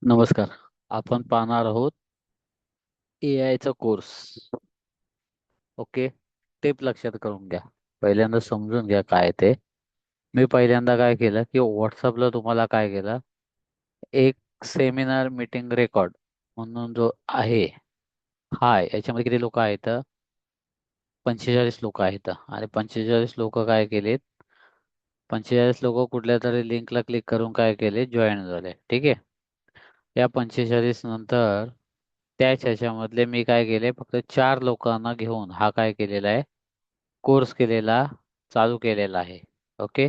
नमस्कार. आपण पाहणार आहोत AI चा कोर्स. ओके. टेप लक्षात करून घ्या. पहिल्यांदा समजून घ्या काय ते. मी पहिल्यांदा काय केलं की व्हॉट्सअपला तुम्हाला काय केलं, एक सेमिनार मीटिंग रेकॉर्ड म्हणून जो आहे, हाय याच्यामध्ये किती लोक आहेत? 45 लोक आहेत. आणि 45 लोक काय केलेत? 45 लोक कुठल्या तरी लिंकला क्लिक करून काय केले, जॉईन झाले. ठीक आहे. या 45 नंतर त्याच ह्याच्यामधले मी काय केले, फक्त 4 लोकांना घेऊन हा काय केलेला आहे, कोर्स केलेला, चालू केलेला आहे. ओके.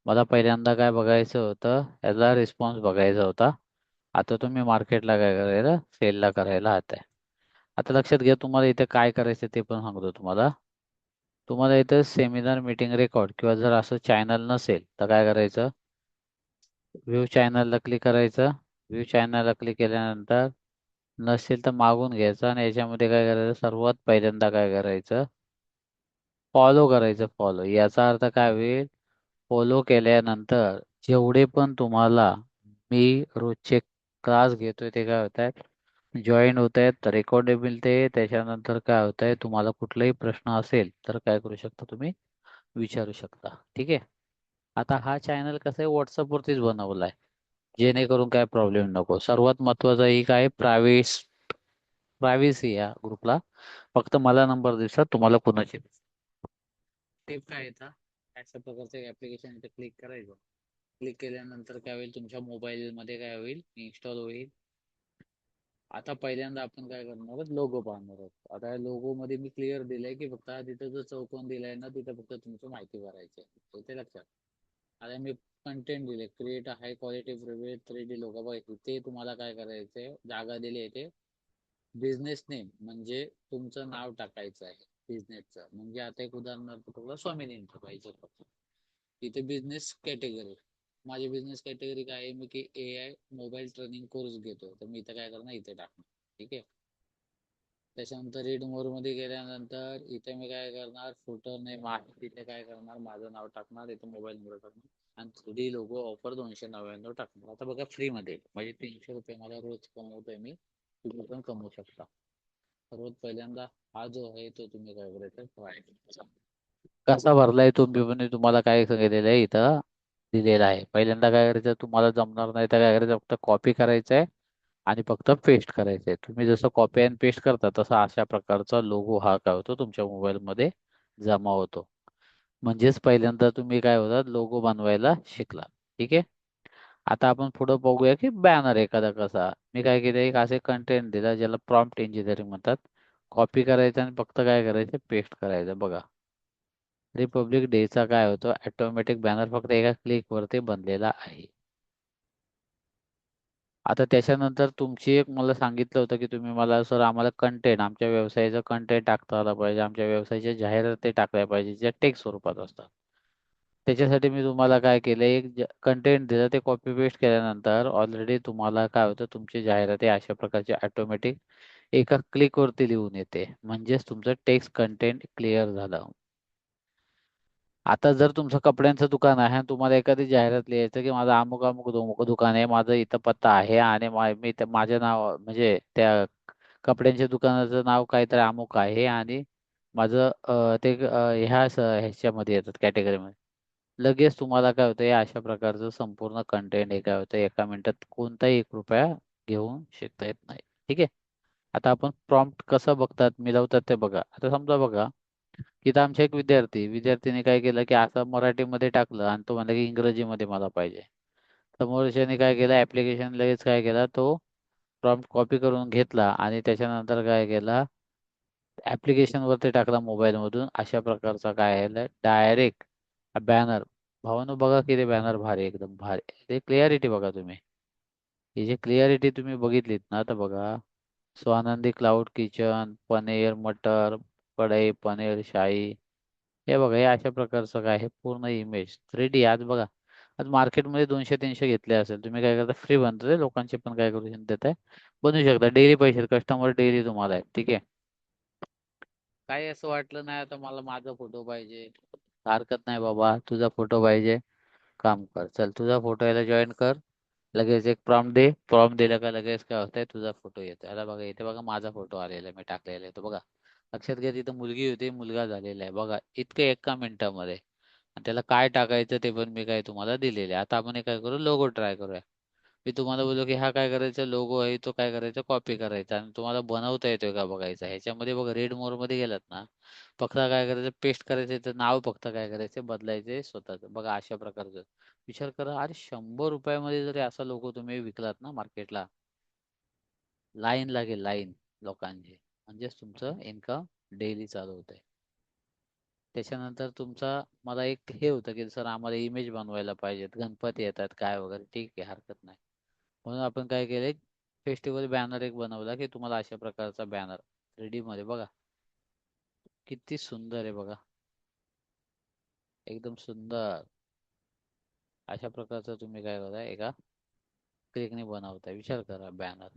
मला पहिल्यांदा काय बघायचं होतं, याचा रिस्पॉन्स बघायचा होता. आता तुम्ही मार्केटला काय करायला, सेलला करायला आहात आहे. आता लक्षात घ्या, तुम्हाला इथे काय करायचं ते पण सांगतो तुम्हाला. तुम्हाला इथं सेमिनार मीटिंग रेकॉर्ड किंवा जर असं चॅनल नसेल तर काय करायचं, व्ह्यू चॅनलला क्लिक करायचं. व्ह्यू चॅनलला क्लिक केल्यानंतर नसेल तर मागून घ्यायचं आणि याच्यामध्ये काय करायचं, सर्वात पहिल्यांदा काय करायचं, फॉलो करायचं. फॉलो याचा अर्थ काय होईल, फॉलो केल्यानंतर जेवढे पण तुम्हाला मी रोजचे क्लास घेतोय ते काय होत आहेत, जॉईन होत आहेत, रेकॉर्ड मिळते. त्याच्यानंतर काय होत आहे, तुम्हाला कुठलाही प्रश्न असेल तर काय करू शकता, तुम्ही विचारू शकता. ठीक आहे. आता हा चॅनल कसं आहे, व्हॉट्सअपवरतीच बनवला आहे, जेणेकरून काय प्रॉब्लेम नको. सर्वात महत्वाचं एक आहे प्रायव्हसी या ग्रुपला. फक्त मला नंबर दिसतात, तुम्हाला कुणाचे टिप काय येतात, अशा प्रकारचं ऍप्लिकेशन इथे क्लिक करायचं. क्लिक केल्यानंतर काय होईल, तुमच्या मोबाईल मध्ये काय होईल, इन्स्टॉल होईल. आता पहिल्यांदा आपण काय करणार आहोत, लोगो पाहणार आहोत. आता या लोगो मध्ये मी क्लिअर दिलंय की फक्त हा तिथं जो चौकोन दिलाय ना, तिथं फक्त तुमची माहिती भरायची आहे. ते लक्षात. आता मी कंटेंट दिले, create high quality preview 3D logo बघा, ते तुम्हाला काय करायचंय, जागा दिली आहे ते बिझनेस नेम म्हणजे तुमचं नाव टाकायचं आहे बिझनेसचं. म्हणजे आता एक उदाहरणार्थ तुम्हाला स्वामिनींचं पाहिजे फक्त. इथे बिझनेस कॅटेगरी, माझी बिझनेस कॅटेगरी काय आहे, मी की AI मोबाईल ट्रेनिंग कोर्स घेतो, तर मी इथं काय करणार, इथे टाकणार. ठीक आहे. त्याच्यानंतर रीड मोर मध्ये गेल्यानंतर इथे मी काय करणार, फुटर नेम आहे तिथे काय करणार, माझं नाव टाकणार, इथे मोबाईल नंबर टाकणार आणि 3D लोगो ऑफर 299 टाकणार. आता बघा, फ्री मध्ये म्हणजे 300 रुपये मला रोज कमवतोय मी, तुम्ही पण कमवू शकता. सर्वात पहिल्यांदा हा जो आहे तो तुम्ही काय करायचा, ट्राय कसा भरलाय तुम्ही पण तुम्हाला काय सांगितलेलं आहे इथं दिलेलं आहे. पहिल्यांदा काय करायचं, तुम्हाला जमणार नाही तर काय करायचं, फक्त कॉपी करायचंय आणि फक्त पेस्ट करायचंय. तुम्ही जसं कॉपी अँड पेस्ट करता तसं अशा प्रकारचा लोगो हा काय होतो, तुमच्या मोबाईल मध्ये जमा होतो. म्हणजेच पहिल्यांदा तुम्ही काय होतात, लोगो बनवायला शिकला. ठीक आहे. आता आपण पुढे बघूया की बॅनर एखादा कसा. मी काय केलं, एक असे कंटेंट दिला ज्याला प्रॉम्प्ट इंजिनिअरिंग म्हणतात. कॉपी करायचं आणि फक्त काय करायचं, पेस्ट करायचं. बघा, रिपब्लिक डेचा काय होतो, ऑटोमॅटिक बॅनर फक्त एका क्लिक वरती बनलेला आहे. आता त्याच्यानंतर तुमची एक मला सांगितलं होतं की तुम्ही मला, सर आम्हाला कंटेंट, आमच्या व्यवसायाचं कंटेंट टाकता आलं पाहिजे, आमच्या व्यवसायाच्या जाहिराती टाकल्या पाहिजे ज्या टेक्स्ट स्वरूपात असतात. त्याच्यासाठी मी तुम्हाला काय केलं, एक कंटेंट दिलं, ते कॉपी पेस्ट केल्यानंतर ऑलरेडी तुम्हाला काय होतं, तुमची जाहिराती अशा प्रकारचे ऑटोमॅटिक एका क्लिक वरती लिहून येते. म्हणजेच तुमचं टेक्स्ट कंटेंट क्लिअर झालं. आता जर तुमचं कपड्यांचं दुकान आहे आणि तुम्हाला एखादी जाहिरात लिहायचं की माझं अमुक अमुक दुकान आहे, माझं इथं पत्ता आहे आणि मी माझे नाव म्हणजे त्या कपड्यांच्या दुकानाचं नाव काहीतरी अमुक आहे आणि माझं ते ह्याच्यामध्ये येतात कॅटेगरीमध्ये, लगेच तुम्हाला काय होतं, या अशा प्रकारचं संपूर्ण कंटेंट हे काय होतं, एका मिनिटात कोणताही 1 रुपया घेऊन शिकता येत नाही. ठीक आहे. आता आपण प्रॉम्प्ट कसं बघतात, मिळवतात ते बघा. आता समजा बघा, तिथं आमचा एक विद्यार्थीने काय केलं की असं मराठीमध्ये टाकलं आणि तो म्हणला की इंग्रजीमध्ये मला पाहिजे. समोरच्याने काय केलं, ऍप्लिकेशन लगेच काय केला, तो प्रॉम्प्ट कॉपी करून घेतला आणि त्याच्यानंतर काय केला, ऍप्लिकेशन वरती टाकला मोबाईल मधून. अशा प्रकारचा काय आहे, डायरेक्ट बॅनर. भावानो बघा किती बॅनर भारी, एकदम भारी. ते क्लिअरिटी बघा तुम्ही, ही जी क्लिअरिटी तुम्ही बघितलीत ना, तर बघा, स्वानंदी क्लाउड किचन, पनीर मटर कढई, पनीर शाही, हे बघा, हे अशा प्रकारचं काय आहे, पूर्ण इमेज 3D. आज बघा, आज मार्केटमध्ये 200-300 घेतले असेल, तुम्ही काय करता, फ्री बनतं ते, लोकांचे पण काय करू देत आहे, बनवू शकता. डेली पैसे, कस्टमर डेली तुम्हाला आहे. ठीक आहे. काही असं वाटलं नाही आता मला माझा फोटो पाहिजे, हरकत नाही बाबा, तुझा फोटो पाहिजे, काम कर, चल तुझा फोटो याला जॉईन कर. लगेच एक प्रॉम्प्ट दे. प्रॉम्प्ट दिला का लगेच काय होतंय, तुझा फोटो येतो. आता बघा इथे बघा माझा फोटो आलेला आहे, मी टाकलेला आहे तो बघा. लक्षात घ्या, तिथं मुलगी होती, मुलगा झालेला आहे बघा, इतकं एका मिनिटामध्ये. आणि त्याला काय टाकायचं ते पण मी काय तुम्हाला दिलेले आहे. आता आपण हे काय करू, लोगो ट्राय करूया. मी तुम्हाला बोललो की हा काय करायचा, लोगो आहे तो काय करायचा, कॉपी करायचा आणि तुम्हाला बनवता येतोय का बघायचा. ह्याच्यामध्ये बघा रेड मोर मध्ये गेलात ना, फक्त काय करायचं, पेस्ट करायचं, तर नाव फक्त काय करायचं, बदलायचे स्वतःच. बघा अशा प्रकारचं. विचार करा, अरे 100 रुपयामध्ये जरी असा लोगो तुम्ही विकलात ना मार्केटला, लाईन लागेल, लाईन लोकांची. म्हणजेच तुमचं इन्कम डेली चालू होतंय. त्याच्यानंतर तुमचा मला एक हे होतं की सर आम्हाला इमेज बनवायला पाहिजेत, गणपती येतात काय वगैरे, ठीक आहे हरकत नाही. म्हणून आपण काय केलंय, फेस्टिवल बॅनर एक बनवला की तुम्हाला अशा प्रकारचा बॅनर 3D मध्ये बघा, किती सुंदर आहे बघा, एकदम सुंदर. अशा प्रकारचा तुम्ही काय करताय, एका क्लिकने बनवताय. विचार करा बॅनर.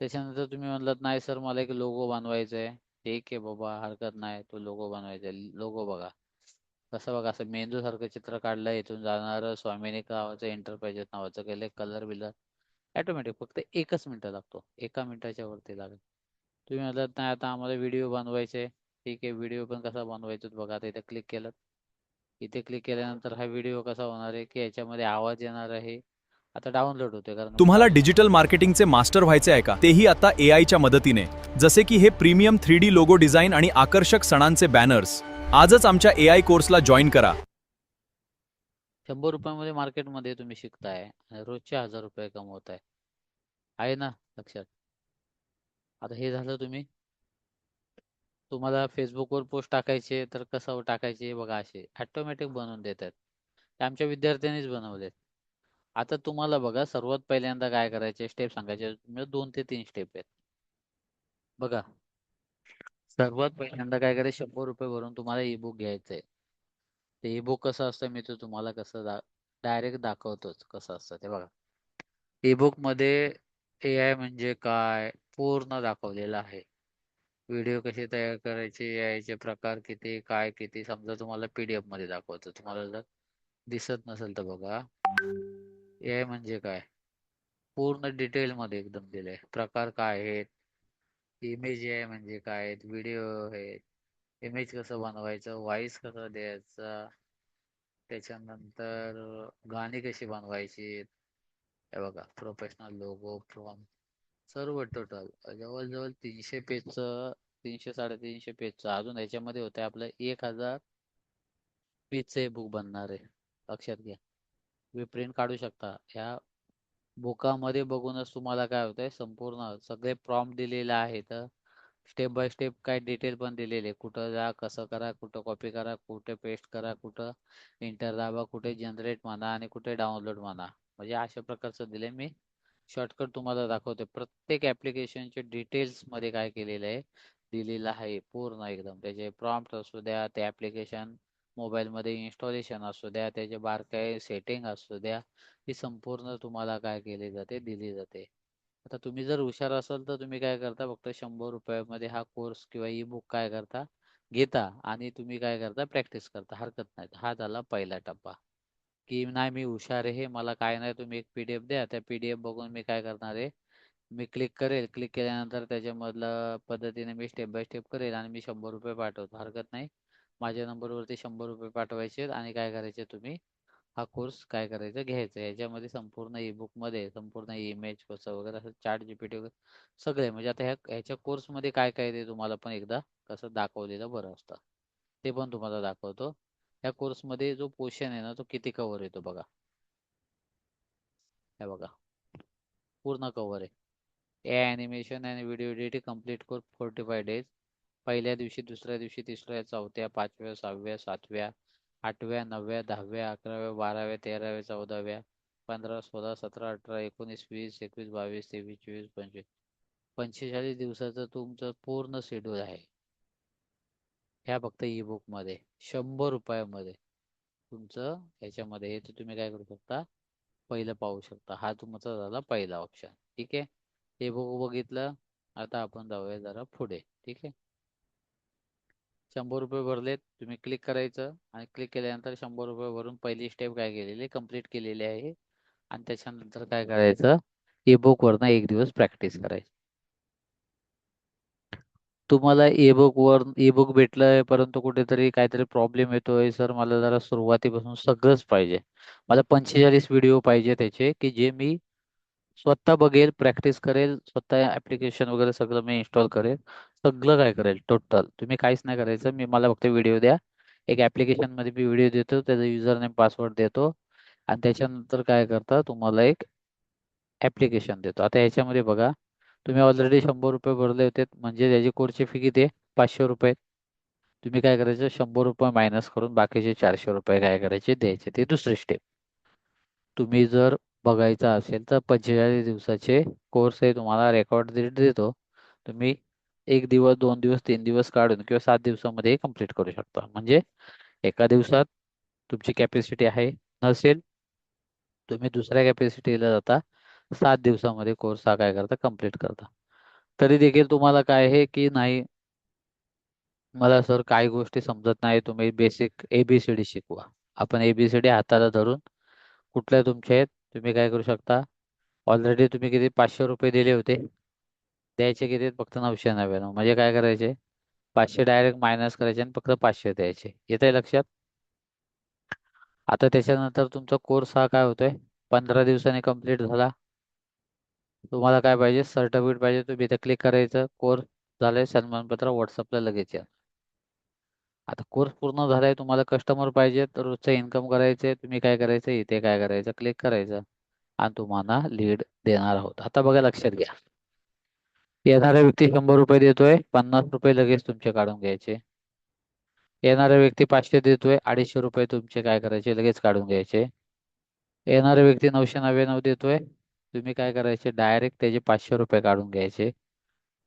त्याच्यानंतर तुम्ही म्हणलात नाही सर मला एक लोगो बनवायचा आहे, ठीक आहे बाबा हरकत नाही, तो लोगो बनवायचा आहे. लोगो बघा कसं, बघा असं मेंदू सारखं चित्र काढलं, इथून जाणार स्वामिनी नावाचं एंटरप्राइजेस नावाचं केलं, कलर बिलर ऑटोमॅटिक, फक्त 1च मिनिट लागतो, 1 मिनिटाच्या वरती लागेल. तुम्ही म्हणलात नाही आता आम्हाला व्हिडिओ बनवायचे, ठीक आहे व्हिडिओ पण कसा बनवायचा बघा. आता इथे क्लिक केलं, इथे क्लिक केल्यानंतर हा व्हिडिओ कसा होणार आहे की याच्यामध्ये आवाज येणार आहे. आता डाउनलोड होते कारण मी तुम्हाला काढून डिजिटल आणलेला आहे. मार्केटिंगचे मास्टर व्हायचे आहे का, तेही आता एआयच्या मदतीने. जसे की हे प्रीमियम 3D लोगो डिझाईन आणि आकर्षक सणांचे बॅनर्स. आजच आमच्या एआय कोर्सला जॉईन करा. 100 रुपयामध्ये मार्केटमध्ये तुम्ही शिकताय आणि रोजचे 1000 रुपये कमवताय, आहे ना लक्षात. आता हे झालं, तुम्हाला फेसबुकवर पोस्ट टाकायचे तर कसं टाकायचे बघा, असे ऑटोमॅटिक बनवून देतात. ते आमच्या विद्यार्थ्यांनीच बनवलेत. आता तुम्हाला बघा सर्वात पहिल्यांदा काय करायचे, स्टेप सांगायचे, म्हणजे 2 ते 3 स्टेप आहेत बघा. सर्वात पहिल्यांदा काय करायचं, 100 रुपये भरून तुम्हाला ई बुक घ्यायचंय. ते ई बुक कसं असतं मी तर तुम्हाला कसं डायरेक्ट दाखवतोच कसं असतं ते बघा. ई बुक मध्ये एआय म्हणजे काय पूर्ण दाखवलेलं आहे. व्हिडिओ कसे तयार करायचे, एआयचे प्रकार किती, काय किती, समजा तुम्हाला पीडीएफ मध्ये दाखवतो, तुम्हाला जर दिसत नसेल तर बघा. एआय म्हणजे काय, पूर्ण डिटेल मध्ये एकदम दिलंय, प्रकार काय आहेत, इमेज एआय म्हणजे काय, व्हिडिओ आहे, इमेज कसं बनवायचं, व्हॉइस कसं द्यायचा, त्याच्यानंतर गाणी कशी बनवायची, हे बघा प्रोफेशनल लोगो फ्रॉम, सर्व टोटल जवळजवळ 300 पेजचं, 300 साडेतीनशे पेजचं. अजून याच्यामध्ये होतं आपलं 1000 पेजचं हे बुक बनणार आहे. लक्षात घ्या, तुम्ही प्रिंट काढू शकता. ह्या बुकामध्ये बघूनच तुम्हाला काय होतंय, संपूर्ण सगळे प्रॉम्प्ट दिलेले आहेत, स्टेप बाय स्टेप काय डिटेल पण दिलेले, कुठं जा, कसं करा, कुठं कॉपी करा, कुठे पेस्ट करा, कुठं इंटर दाबा, कुठे जनरेट म्हणा आणि कुठे डाउनलोड म्हणा. म्हणजे अशा प्रकारचं दिले मी. शॉर्टकट तुम्हाला दाखवते, प्रत्येक ऍप्लिकेशनचे डिटेल्स मध्ये काय केलेलं आहे, दिलेलं आहे पूर्ण एकदम. त्याचे प्रॉम्प्ट असू द्या, ते ऍप्लिकेशन मोबाईल मध्ये इन्स्टॉलेशन असू द्या, त्याचे बारकाई सेटिंग असू द्या, ही संपूर्ण तुम्हाला काय केली जाते, दिली जाते. आता तुम्ही जर हुशार असाल तर तुम्ही काय करता, फक्त 100 रुपयामध्ये हा कोर्स किंवा ई बुक काय करता, घेता आणि तुम्ही काय करता, प्रॅक्टिस करता, हरकत नाही. हा झाला पहिला टप्पा, की नाही मी हुशार आहे, मला काय नाही, तुम्ही एक पीडीएफ द्या, त्या पीडीएफ बघून मी काय करणार आहे, मी क्लिक करेल, क्लिक केल्यानंतर त्याच्यामधलं पद्धतीने मी स्टेप बाय स्टेप करेल आणि मी 100 रुपये पाठवतो, हरकत नाही. माझ्या नंबरवरती 100 रुपये पाठवायचे आणि काय करायचे तुम्ही, हा कोर्स काय करायचं, घ्यायचा. याच्यामध्ये संपूर्ण ई बुक मध्ये संपूर्ण इमेज कसं वगैरे असं चार्ट जीपीटी वगैरे सगळे, म्हणजे आता ह्याच्या कोर्स मध्ये काय काय ते तुम्हाला पण एकदा कसं दाखवलेलं बरं असतं, ते पण तुम्हाला दाखवतो. या कोर्स मध्ये जो पोर्शन आहे ना, तो किती कव्हर येतो बघा. हे बघा पूर्ण कव्हर आहे. ए ॲनिमेशन आणि video editing complete course 45 days. पहिल्या दिवशी, दुसऱ्या दिवशी, तिसऱ्या, चौथ्या, पाचव्या, सहाव्या, सातव्या, आठव्या, नवव्या, दहाव्या, अकराव्या, बाराव्या, तेराव्या, चौदाव्या, 15, 16, 17, 18, 19, 20, 21, 22, 23, 24, 25, 45 दिवसाचं तुमचं पूर्ण शेड्यूल आहे. ह्या फक्त ई बुक मध्ये 100 रुपयामध्ये तुमचं ह्याच्यामध्ये हे, तर तुम्ही काय करू शकता, पहिलं पाहू शकता. हा तुमचा झाला पहिला ऑप्शन, ठीक आहे. हे बघितलं. आता आपण जाऊया जरा पुढे, ठीक आहे. 100 रुपये भरलेत, तुम्ही क्लिक करायचं आणि क्लिक केल्यानंतर 100 रुपये भरून पहिली स्टेप काय केलेली, कंप्लीट केलेली आहे. आणि त्याच्यानंतर काय करायचं, ईबुक वरनं एक दिवस प्रॅक्टिस करायची. तुम्हाला ईबुक भेटलंय, परंतु कुठेतरी काहीतरी प्रॉब्लेम येतोय, सर मला जरा सुरुवातीपासून सगळंच पाहिजे. मला 45 व्हिडिओ पाहिजे त्याचे, की जे मी स्वतः बघेल, प्रॅक्टिस करेल, स्वतः ऍप्लिकेशन वगैरे सगळं मी इन्स्टॉल करेल, सगळं काय करेल टोटल. तुम्ही काहीच नाही करायचं, मला फक्त व्हिडिओ द्या. एक ऍप्लिकेशन मध्ये मी व्हिडिओ देतो, त्याचा युजर नेम पासवर्ड देतो, आणि त्याच्यानंतर काय करता, तुम्हाला एक ऍप्लिकेशन देतो. आता याच्यामध्ये बघा, तुम्ही ऑलरेडी 100 रुपये भरले होते, म्हणजे त्याची कोर्सची फी किती आहे, 500 रुपये. तुम्ही काय करायचं, 100 रुपये मायनस करून बाकीचे 400 रुपये काय करायचे, द्यायचे. ते दुसरी स्टेप. तुम्ही जर बघायचा असेल तर 45 दिवसाचे कोर्स आहे, तुम्हाला रेकॉर्ड देतो. तुम्ही 1 दिवस, 2 दिवस, 3 दिवस काढून किंवा 7 दिवसामध्ये कम्प्लीट करू शकता. म्हणजे एका दिवसात तुमची कॅपॅसिटी आहे, नसेल तुम्ही दुसऱ्या कॅपॅसिटीला जाता, 7 दिवसामध्ये कोर्स हा काय करता, कम्प्लीट करता. तरी देखील तुम्हाला काय आहे की नाही, मला सर काही गोष्टी समजत नाही, तुम्ही बेसिक ABCD शिकवा. आपण ABCD हाताला धरून कुठल्या तुमचे आहेत, तुम्ही काय करू शकता. ऑलरेडी तुम्ही किती 500 रुपये दिले होते, द्यायचे किती आहेत? फक्त 999. म्हणजे काय करायचे, 500 डायरेक्ट मायनस करायचे आणि फक्त 500 द्यायचे. येत आहे लक्षात? आता त्याच्यानंतर तुमचा कोर्स हा काय होतोय, 15 दिवसांनी कंप्लीट झाला. तुम्हाला काय पाहिजे, सर्टिफिकेट पाहिजे, तुम्ही इथे क्लिक करायचं, कोर्स झालंय, सन्मानपत्र व्हॉट्सअपला लगेच या. आता कोर्स पूर्ण झालाय, तुम्हाला कस्टमर पाहिजे, तर रोजचं इन्कम करायचे, तुम्ही काय करायचं, इथे काय करायचं, क्लिक करायचं, आणि तुम्हाला लीड देणार आहोत. आता बघा, लक्षात घ्या, येणारा व्यक्ती 100 रुपये देतोय, 50 रुपये लगेच तुमचे काढून घ्यायचे. येणारा व्यक्ती 500 देतोय, 250 रुपये तुमचे काय करायचे, लगेच काढून घ्यायचे. येणारा व्यक्ती 999 देतोय, तुम्ही काय करायचे, डायरेक्ट त्याचे 500 रुपये काढून घ्यायचे.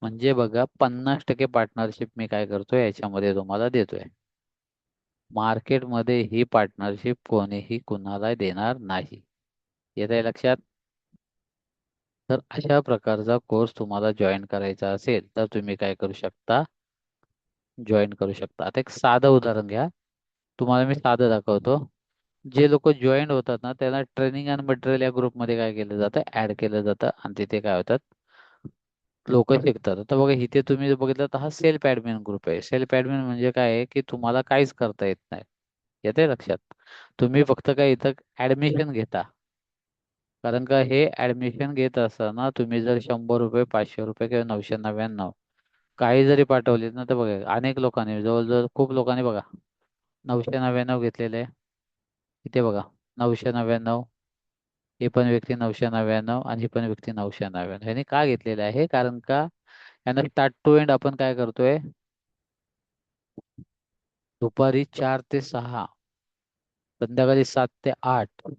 म्हणजे बघा, 50% पार्टनरशिप मी काय करतोय, याच्यामध्ये तुम्हाला देतोय. मार्केटमध्ये ही पार्टनरशिप कोणीही कुणाला देणार नाही. येत आहे लक्षात? तर अशा प्रकारचा कोर्स तुम्हाला जॉईन करायचा असेल तर तुम्ही काय करू शकता, जॉईन करू शकता. आता एक साधं उदाहरण घ्या, तुम्हाला मी साधं दाखवतो. जे लोक जॉईन होतात ना, त्यांना ट्रेनिंग अँड मटेरियल या ग्रुपमध्ये काय केलं जातं, ऍड केलं जातं, आणि तिथे काय होतात, लोक शिकतात. आता बघा, इथे तुम्ही जर बघितलं तर हा सेल्फ ऍडमिन ग्रुप आहे. सेल्फ ऍडमिन म्हणजे काय आहे, की तुम्हाला काहीच करता येत नाही. येते लक्षात? तुम्ही फक्त काय इथं ऍडमिशन घेता. कारण का, हे ऍडमिशन घेत असताना तुम्ही जर 100 रुपये, 500 रुपये किंवा 999 काही जरी पाठवले ना, तर बघा, अनेक लोकांनी, जवळजवळ खूप लोकांनी बघा 999 घेतलेले आहे. इथे बघा, 999, ही पण व्यक्ती 999, आणि ही पण व्यक्ती 999. ह्याने का घेतलेलं आहे, कारण का यांना स्टार्ट टू एंड आपण काय करतोय, दुपारी 4 ते 6, संध्याकाळी 7 ते 8,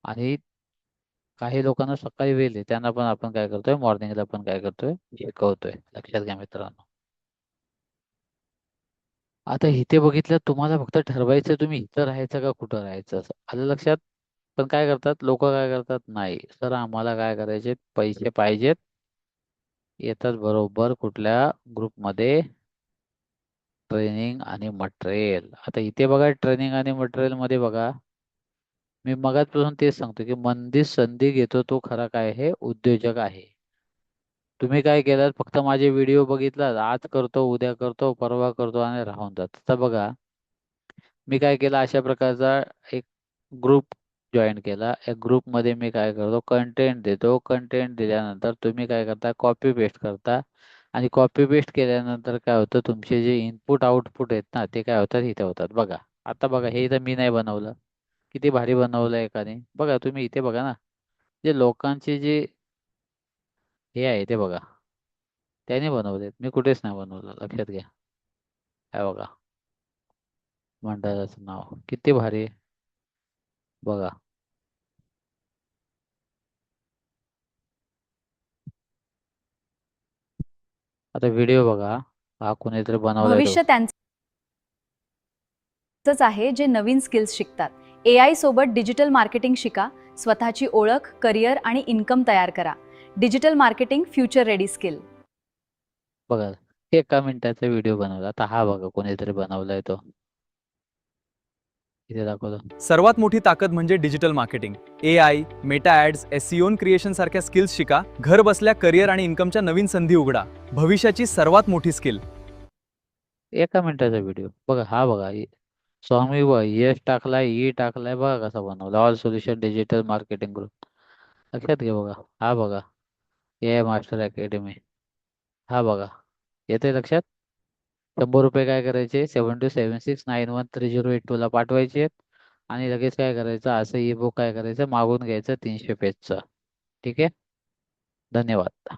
आणि काही लोकांना सकाळी वेळ आहे, त्यांना पण आपण काय करतोय, मॉर्निंगला पण काय करतोय, शिकवतोय. लक्षात घ्या मित्रांनो. आता इथे बघितलं, तुम्हाला फक्त ठरवायचं तुम्ही इथं राहायचं का कुठं राहायचं, असं आलं लक्षात? पण काय करतात लोक, काय करतात, नाही सर आम्हाला काय करायचे, पैसे पाहिजेत, येतात बरोबर कुठल्या ग्रुपमध्ये, ट्रेनिंग आणि मटेरियल. आता इथे बघा, ट्रेनिंग आणि मटेरियल मध्ये बघा, मी मगाचपासून तेच सांगतो, की मंदी संधी घेतो तो खरा काय आहे, उद्योजक आहे. तुम्ही काय केलं, फक्त माझे व्हिडिओ बघितला, आज करतो, उद्या करतो, परवा करतो, आणि राहून जात. तर बघा, मी काय केलं, अशा प्रकारचा एक ग्रुप जॉईन केला. या ग्रुपमध्ये मी काय करतो, कंटेंट देतो. कंटेंट दिल्यानंतर तुम्ही काय करता, कॉपी पेस्ट करता, आणि कॉपी पेस्ट केल्यानंतर काय होतं, तुमचे जे इनपुट आउटपुट आहेत ना, ते काय होतात, इथे होतात. बघा, आता बघा, हे इथं मी नाही बनवलं, किती भारी बनवलं एकाने. बघा तुम्ही इथे बघा ना, जे लोकांचे जे हे आहे ते बघा, त्याने बनवलेत, मी कुठेच नाही बनवलं. लक्षात घ्या. काय बघा, मंडळाचं नाव किती भारी आहे. बघा, आता व्हिडिओ बघा, हा कोणीतरी बनवलाय तो. भविष्य त्यांचंच आहे जे नवीन स्किल्स शिकतात. AI सोबत डिजिटल मार्केटिंग शिका, स्वतःची ओळख, करिअर आणि इन्कम तयार करा. Digital marketing future ready skill. बघा, 1 मिनिटाचा व्हिडिओ बनवला. आता हा बघा, कोणीतरी बनवलाय तो. इथे दाखवतो. सर्वात मोठी ताकद म्हणजे digital marketing. AI, Meta ads, SEO creation सारख्या स्किल्स शिका. घर बसल्या करिअर आणि इन्कमच्या नवीन संधी उघडा. भविष्याची सर्वात मोठी स्किल. एका मिनिटाचा व्हिडिओ बघा. हा बघा स्वामी यश टाकलाय, टाकलाय, बघा कसा बनवला. All solution digital marketing group. लक्षात घ्या बघा. हा बघा AI मास्टर अकॅडमी. हा बघा, येते लक्षात. 100 रुपये काय करायचे, 7276913082 ला पाठवायचे आणि लगेच काय करायचं, असं ई बुक काय करायचं, मागून घ्यायचं 300 पेजचं. ठीक आहे. धन्यवाद.